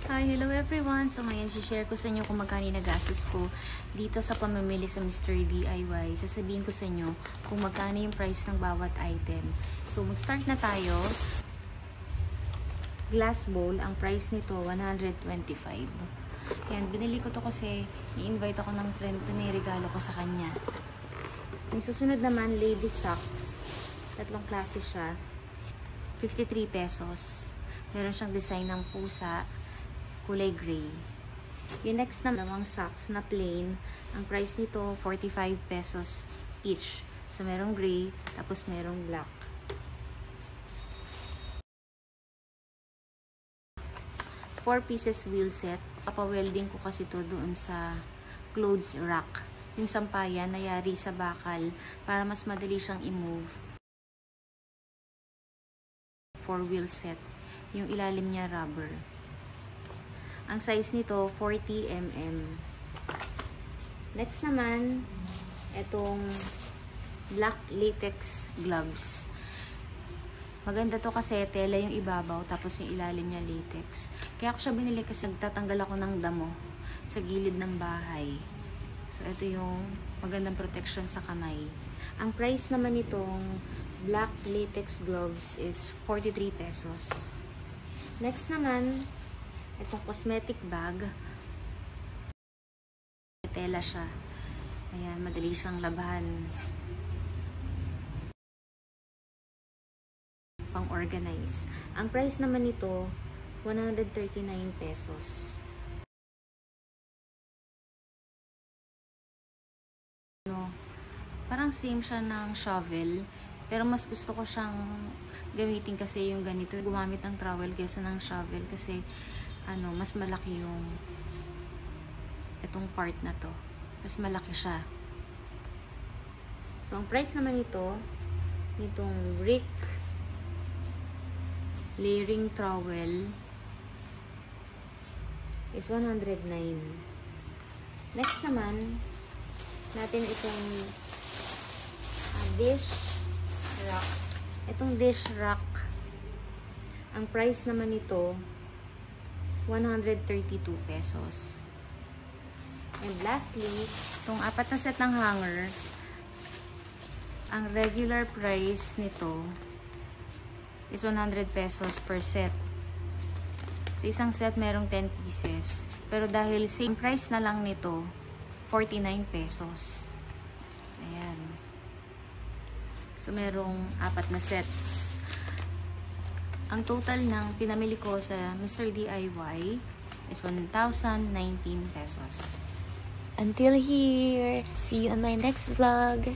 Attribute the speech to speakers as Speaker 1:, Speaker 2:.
Speaker 1: Hi, hello everyone! So ngayon, share ko sa inyo kung magkano nagastos ko dito sa pamimili sa Mr. DIY. Sasabihin ko sa inyo kung magkano yung price ng bawat item. So mag-start na tayo. Glass bowl, ang price nito, 125. Yan, binili ko to kasi i-invite ako ng friend to, regalo ko sa kanya. Yung susunod naman, lady socks. Tatlong klase siya. 53 pesos. Meron siyang design ng pusa, kulay gray. Yung next namang socks na plain, ang price nito 45 pesos each. So merong gray, tapos merong black. Four pieces wheel set. Papa-welding ko kasi to doon sa clothes rack. Yung sampayan nayari sa bakal para mas madali siyang i-move. 4 wheel set. Yung ilalim niya rubber. Ang size nito, 40 mm. Next naman, itong black latex gloves. Maganda to kasi tela yung ibabaw, tapos yung ilalim niya latex. Kaya ako siya binili kasi nagtatanggal ako ng damo sa gilid ng bahay. So, ito yung magandang protection sa kamay. Ang price naman nitong black latex gloves is 43 pesos. Next naman, itong cosmetic bag. Tela siya. Ayan, madali siyang labahan. Pang-organize. Ang price naman nito, 139 pesos. Parang same siya ng shovel. Pero mas gusto ko siyang gamitin kasi yung ganito. Gumamit ng trowel kaysa ng shovel kasi mas malaki yung itong part na to. Mas malaki siya. So, ang price naman nitong brick layering trowel is 109. Next naman, natin itong dish rack. Itong dish rack, ang price naman nito 132 pesos. And lastly, itong 4 na set ng hanger, ang regular price nito is 100 pesos per set. Sa isang set, merong 10 pieces. Pero dahil same price na lang nito, 49 pesos. Ayan. So, merong 4 na sets. Ang total ng pinamili ko sa Mr. DIY is 1,019 pesos.
Speaker 2: Until here, see you on my next vlog.